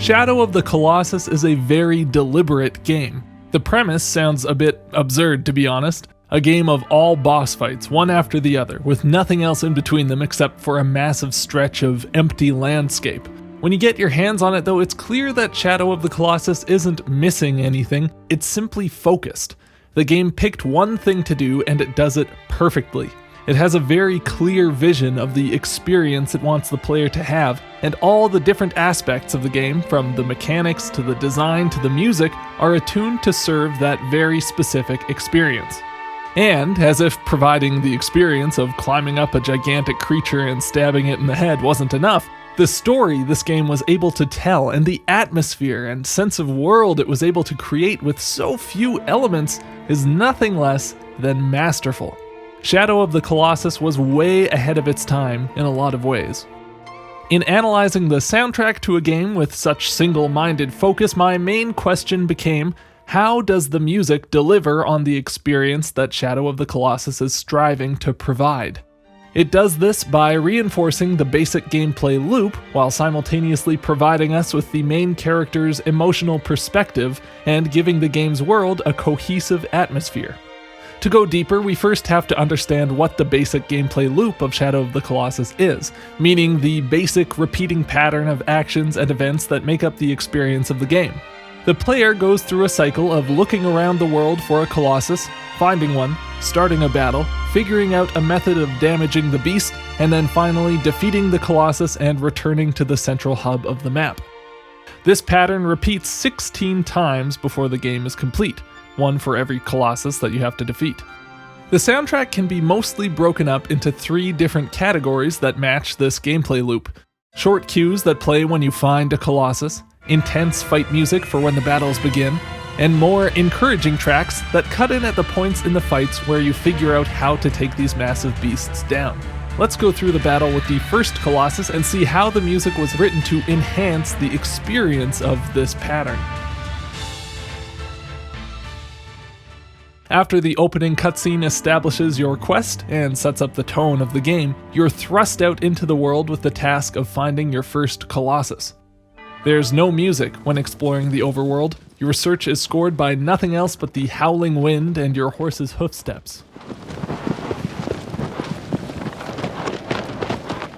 Shadow of the Colossus is a very deliberate game. The premise sounds a bit absurd, to be honest. A game of all boss fights, one after the other, with nothing else in between them except for a massive stretch of empty landscape. When you get your hands on it though, it's clear that Shadow of the Colossus isn't missing anything, it's simply focused. The game picked one thing to do and it does it perfectly. It has a very clear vision of the experience it wants the player to have, and all the different aspects of the game, from the mechanics to the design to the music, are attuned to serve that very specific experience. And, as if providing the experience of climbing up a gigantic creature and stabbing it in the head wasn't enough, the story this game was able to tell and the atmosphere and sense of world it was able to create with so few elements is nothing less than masterful. Shadow of the Colossus was way ahead of its time in a lot of ways. In analyzing the soundtrack to a game with such single-minded focus, my main question became, how does the music deliver on the experience that Shadow of the Colossus is striving to provide? It does this by reinforcing the basic gameplay loop while simultaneously providing us with the main character's emotional perspective and giving the game's world a cohesive atmosphere. To go deeper, we first have to understand what the basic gameplay loop of Shadow of the Colossus is, meaning the basic repeating pattern of actions and events that make up the experience of the game. The player goes through a cycle of looking around the world for a Colossus, finding one, starting a battle, figuring out a method of damaging the beast, and then finally defeating the Colossus and returning to the central hub of the map. This pattern repeats 16 times before the game is complete, one for every Colossus that you have to defeat. The soundtrack can be mostly broken up into 3 different categories that match this gameplay loop. Short cues that play when you find a Colossus, intense fight music for when the battles begin, and more encouraging tracks that cut in at the points in the fights where you figure out how to take these massive beasts down. Let's go through the battle with the first Colossus and see how the music was written to enhance the experience of this pattern. After the opening cutscene establishes your quest and sets up the tone of the game, you're thrust out into the world with the task of finding your first Colossus. There's no music when exploring the overworld. Your search is scored by nothing else but the howling wind and your horse's hoofsteps.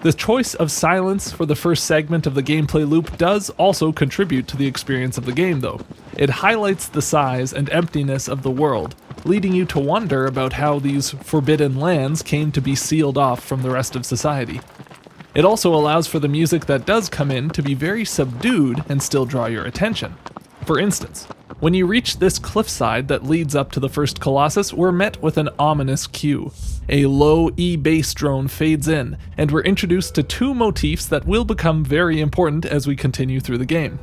The choice of silence for the first segment of the gameplay loop does also contribute to the experience of the game, though. It highlights the size and emptiness of the world, leading you to wonder about how these forbidden lands came to be sealed off from the rest of society. It also allows for the music that does come in to be very subdued and still draw your attention. For instance, when you reach this cliffside that leads up to the first Colossus, we're met with an ominous cue. A low E bass drone fades in, and we're introduced to 2 motifs that will become very important as we continue through the game.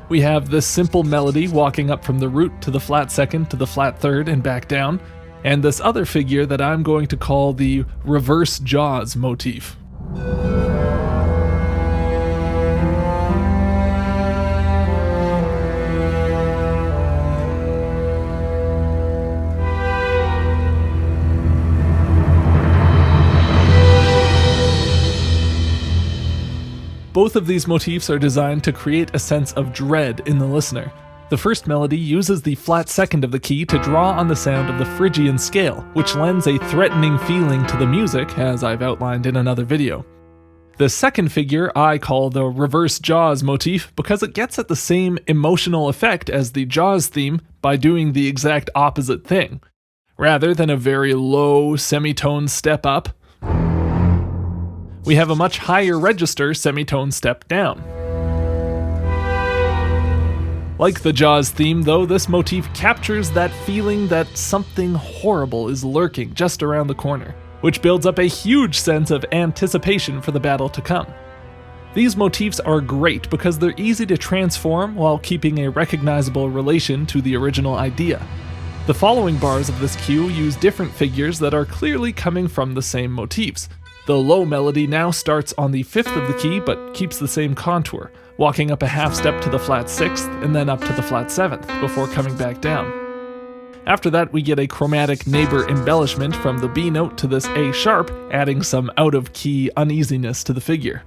We have this simple melody walking up from the root to the flat second to the flat third and back down, and this other figure that I'm going to call the reverse Jaws motif. Both of these motifs are designed to create a sense of dread in the listener. The first melody uses the flat second of the key to draw on the sound of the Phrygian scale, which lends a threatening feeling to the music, as I've outlined in another video. The second figure I call the reverse Jaws motif because it gets at the same emotional effect as the Jaws theme by doing the exact opposite thing. Rather than a very low semitone step up, we have a much higher register semitone step down. Like the Jaws theme though, this motif captures that feeling that something horrible is lurking just around the corner, which builds up a huge sense of anticipation for the battle to come. These motifs are great because they're easy to transform while keeping a recognizable relation to the original idea. The following bars of this cue use different figures that are clearly coming from the same motifs. The low melody now starts on the 5th of the key but keeps the same contour, walking up a half step to the flat 6th and then up to the flat 7th before coming back down. After that we get a chromatic neighbor embellishment from the B note to this A sharp, adding some out-of-key uneasiness to the figure.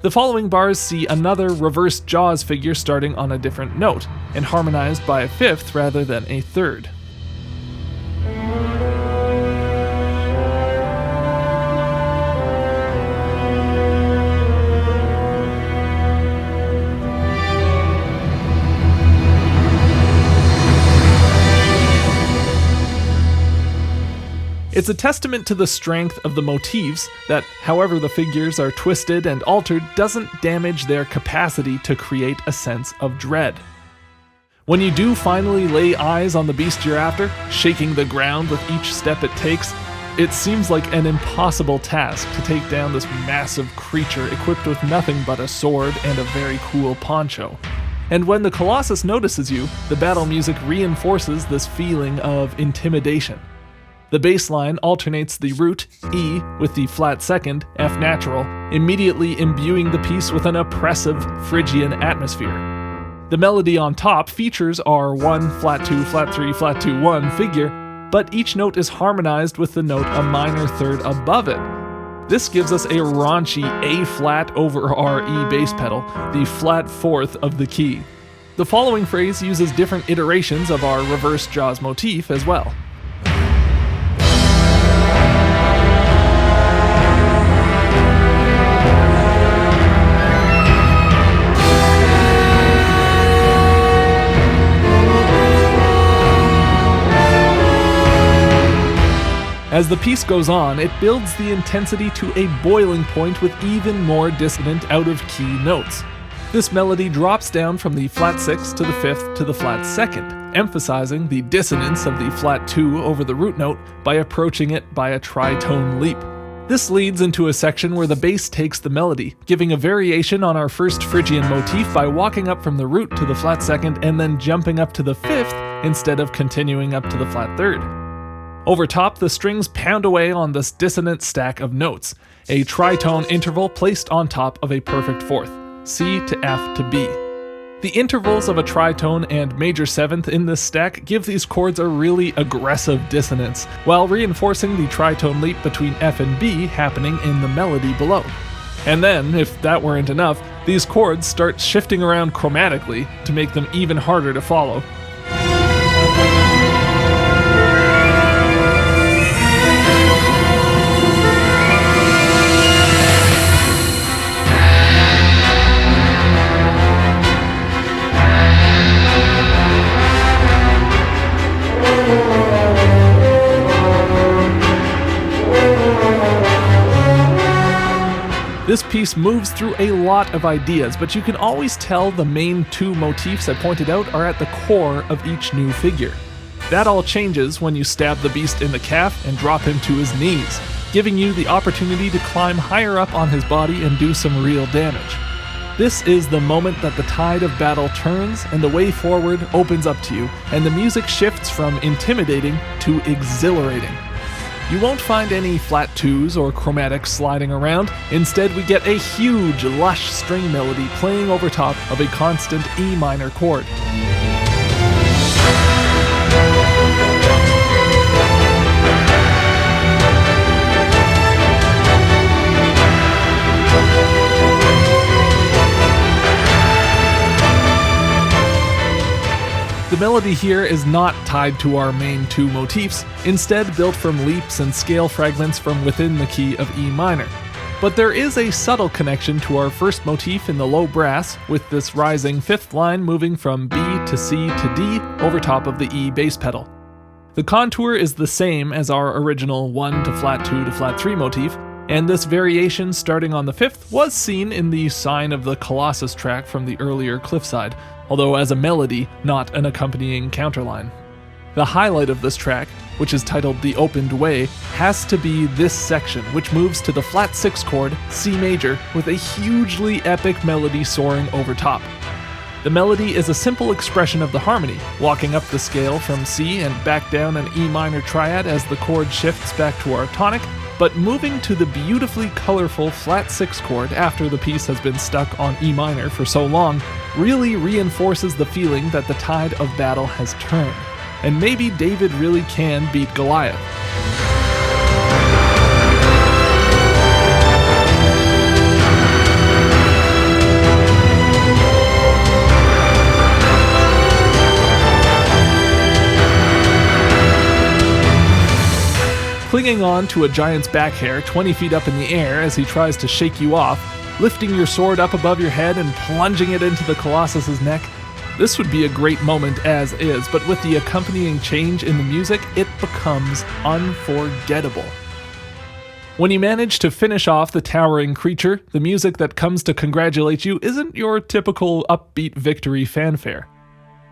The following bars see another reversed Jaws figure starting on a different note, and harmonized by a fifth rather than a third. It's a testament to the strength of the motifs that, however the figures are twisted and altered, doesn't damage their capacity to create a sense of dread. When you do finally lay eyes on the beast you're after, shaking the ground with each step it takes, it seems like an impossible task to take down this massive creature equipped with nothing but a sword and a very cool poncho. And when the Colossus notices you, the battle music reinforces this feeling of intimidation. The bass line alternates the root, E, with the flat second, F natural, immediately imbuing the piece with an oppressive Phrygian atmosphere. The melody on top features our 1, flat 2, flat 3, flat 2, 1 figure, but each note is harmonized with the note a minor third above it. This gives us a raunchy A flat over our E bass pedal, the flat fourth of the key. The following phrase uses different iterations of our reverse Jaws motif as well. As the piece goes on, it builds the intensity to a boiling point with even more dissonant out-of-key notes. This melody drops down from the flat 6 to the 5th to the flat 2nd, emphasizing the dissonance of the flat 2 over the root note by approaching it by a tritone leap. This leads into a section where the bass takes the melody, giving a variation on our first Phrygian motif by walking up from the root to the flat 2nd and then jumping up to the 5th instead of continuing up to the flat 3rd. Over top, the strings pound away on this dissonant stack of notes, a tritone interval placed on top of a perfect fourth, C to F to B. The intervals of a tritone and major seventh in this stack give these chords a really aggressive dissonance, while reinforcing the tritone leap between F and B happening in the melody below. And then, if that weren't enough, these chords start shifting around chromatically to make them even harder to follow. This piece moves through a lot of ideas, but you can always tell the main two motifs I pointed out are at the core of each new figure. That all changes when you stab the beast in the calf and drop him to his knees, giving you the opportunity to climb higher up on his body and do some real damage. This is the moment that the tide of battle turns and the way forward opens up to you, and the music shifts from intimidating to exhilarating. You won't find any flat twos or chromatics sliding around. Instead, we get a huge, lush string melody playing over top of a constant E minor chord. The melody here is not tied to our main two motifs, instead built from leaps and scale fragments from within the key of E minor. But there is a subtle connection to our first motif in the low brass, with this rising fifth line moving from B to C to D over top of the E bass pedal. The contour is the same as our original 1 to flat 2 to flat 3 motif, and this variation starting on the fifth was seen in the Sign of the Colossus track from the earlier Cliffside, although as a melody, not an accompanying counterline. The highlight of this track, which is titled The Opened Way, has to be this section, which moves to the flat 6 chord, C major, with a hugely epic melody soaring over top. The melody is a simple expression of the harmony, walking up the scale from C and back down an E minor triad as the chord shifts back to our tonic, but moving to the beautifully colorful flat 6 chord after the piece has been stuck on E minor for so long really reinforces the feeling that the tide of battle has turned, and maybe David really can beat Goliath. Hanging on to a giant's back hair 20 feet up in the air as he tries to shake you off, lifting your sword up above your head and plunging it into the Colossus's neck. This would be a great moment as is, but with the accompanying change in the music, it becomes unforgettable. When you manage to finish off the towering creature, the music that comes to congratulate you isn't your typical upbeat victory fanfare.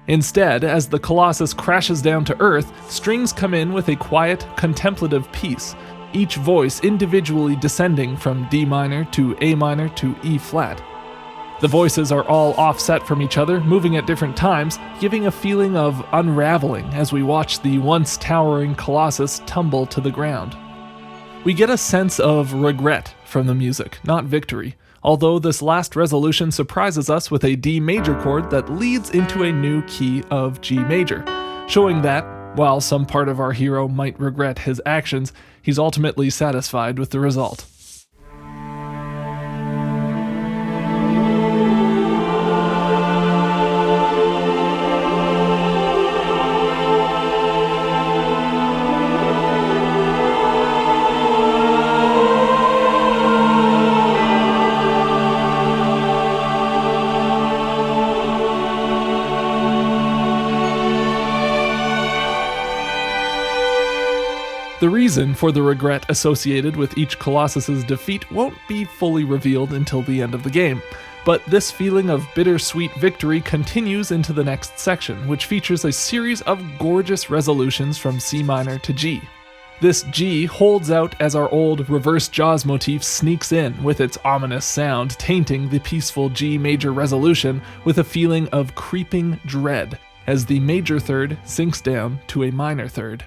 Instead, as the Colossus crashes down to Earth, strings come in with a quiet, contemplative piece, each voice individually descending from D minor to A minor to E flat. The voices are all offset from each other, moving at different times, giving a feeling of unraveling as we watch the once towering Colossus tumble to the ground. We get a sense of regret from the music, not victory, although this last resolution surprises us with a D major chord that leads into a new key of G major, showing that, while some part of our hero might regret his actions, he's ultimately satisfied with the result. The reason for the regret associated with each Colossus's defeat won't be fully revealed until the end of the game, but this feeling of bittersweet victory continues into the next section, which features a series of gorgeous resolutions from C minor to G. This G holds out as our old reverse Jaws motif sneaks in with its ominous sound, tainting the peaceful G major resolution with a feeling of creeping dread as the major third sinks down to a minor third.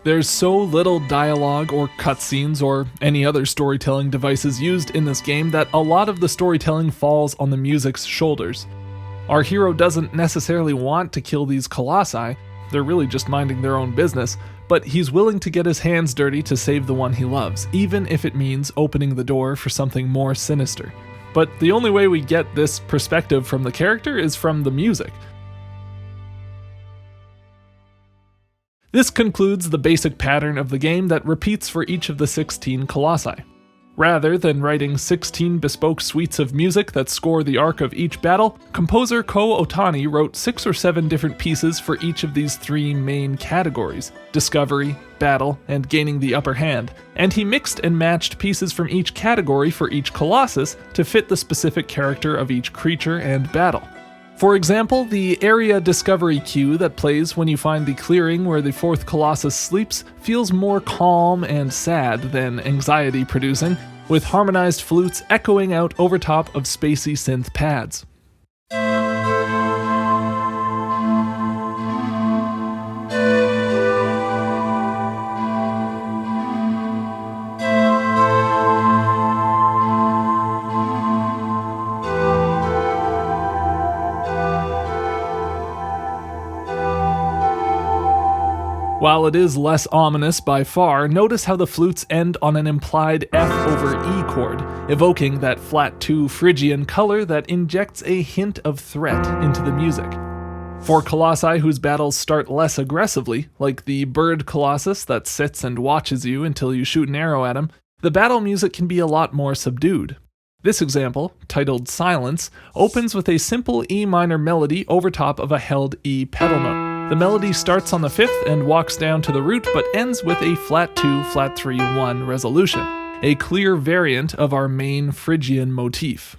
There's so little dialogue or cutscenes or any other storytelling devices used in this game that a lot of the storytelling falls on the music's shoulders. Our hero doesn't necessarily want to kill these colossi, they're really just minding their own business, but he's willing to get his hands dirty to save the one he loves, even if it means opening the door for something more sinister. But the only way we get this perspective from the character is from the music. This concludes the basic pattern of the game that repeats for each of the 16 colossi. Rather than writing 16 bespoke suites of music that score the arc of each battle, composer Ko Otani wrote 6 or 7 different pieces for each of these 3 main categories: discovery, battle, and gaining the upper hand, and he mixed and matched pieces from each category for each colossus to fit the specific character of each creature and battle. For example, the area discovery cue that plays when you find the clearing where the 4th Colossus sleeps feels more calm and sad than anxiety-producing, with harmonized flutes echoing out over top of spacey synth pads. While it is less ominous by far, notice how the flutes end on an implied F over E chord, evoking that flat 2 Phrygian color that injects a hint of threat into the music. For colossi whose battles start less aggressively, like the bird colossus that sits and watches you until you shoot an arrow at him, the battle music can be a lot more subdued. This example, titled Silence, opens with a simple E minor melody over top of a held E pedal note. The melody starts on the 5th and walks down to the root, but ends with a flat 2, flat 3, 1 resolution, a clear variant of our main Phrygian motif.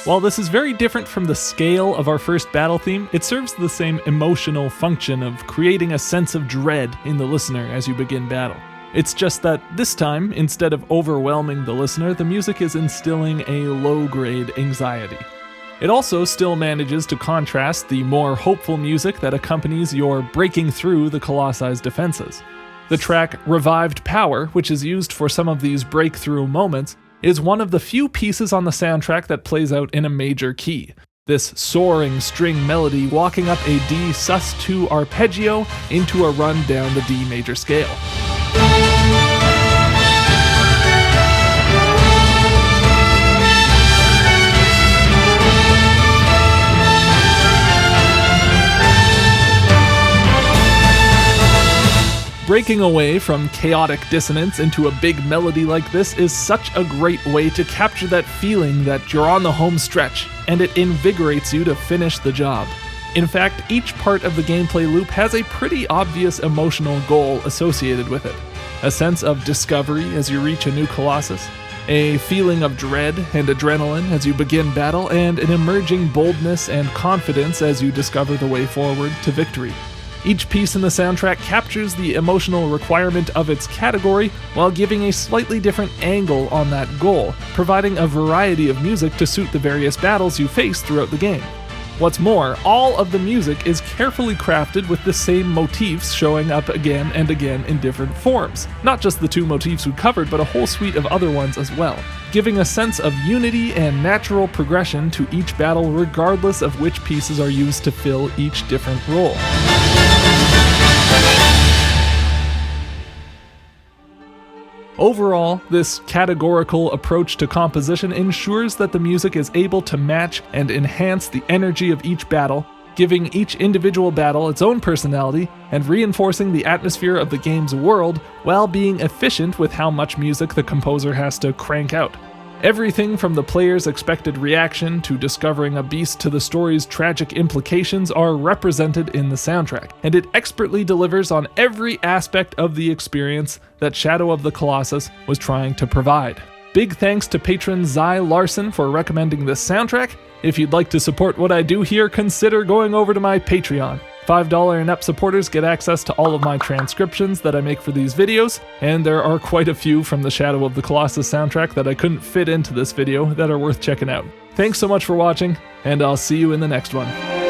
While this is very different from the scale of our first battle theme, it serves the same emotional function of creating a sense of dread in the listener as you begin battle. It's just that this time, instead of overwhelming the listener, the music is instilling a low-grade anxiety. It also still manages to contrast the more hopeful music that accompanies your breaking through the Colossus defenses. The track Revived Power, which is used for some of these breakthrough moments, is one of the few pieces on the soundtrack that plays out in a major key. This soaring string melody walking up a D sus2 arpeggio into a run down the D major scale. Breaking away from chaotic dissonance into a big melody like this is such a great way to capture that feeling that you're on the home stretch, and it invigorates you to finish the job. In fact, each part of the gameplay loop has a pretty obvious emotional goal associated with it. A sense of discovery as you reach a new Colossus, a feeling of dread and adrenaline as you begin battle, and an emerging boldness and confidence as you discover the way forward to victory. Each piece in the soundtrack captures the emotional requirement of its category while giving a slightly different angle on that goal, providing a variety of music to suit the various battles you face throughout the game. What's more, all of the music is carefully crafted with the same motifs showing up again and again in different forms. Not just the two motifs we covered, but a whole suite of other ones as well, giving a sense of unity and natural progression to each battle regardless of which pieces are used to fill each different role. Overall, this categorical approach to composition ensures that the music is able to match and enhance the energy of each battle, giving each individual battle its own personality and reinforcing the atmosphere of the game's world while being efficient with how much music the composer has to crank out. Everything from the player's expected reaction to discovering a beast to the story's tragic implications are represented in the soundtrack, and it expertly delivers on every aspect of the experience that Shadow of the Colossus was trying to provide. Big thanks to patron Zai Larson for recommending this soundtrack. If you'd like to support what I do here, consider going over to my Patreon. $5 and up supporters get access to all of my transcriptions that I make for these videos, and there are quite a few from the Shadow of the Colossus soundtrack that I couldn't fit into this video that are worth checking out. Thanks so much for watching, and I'll see you in the next one.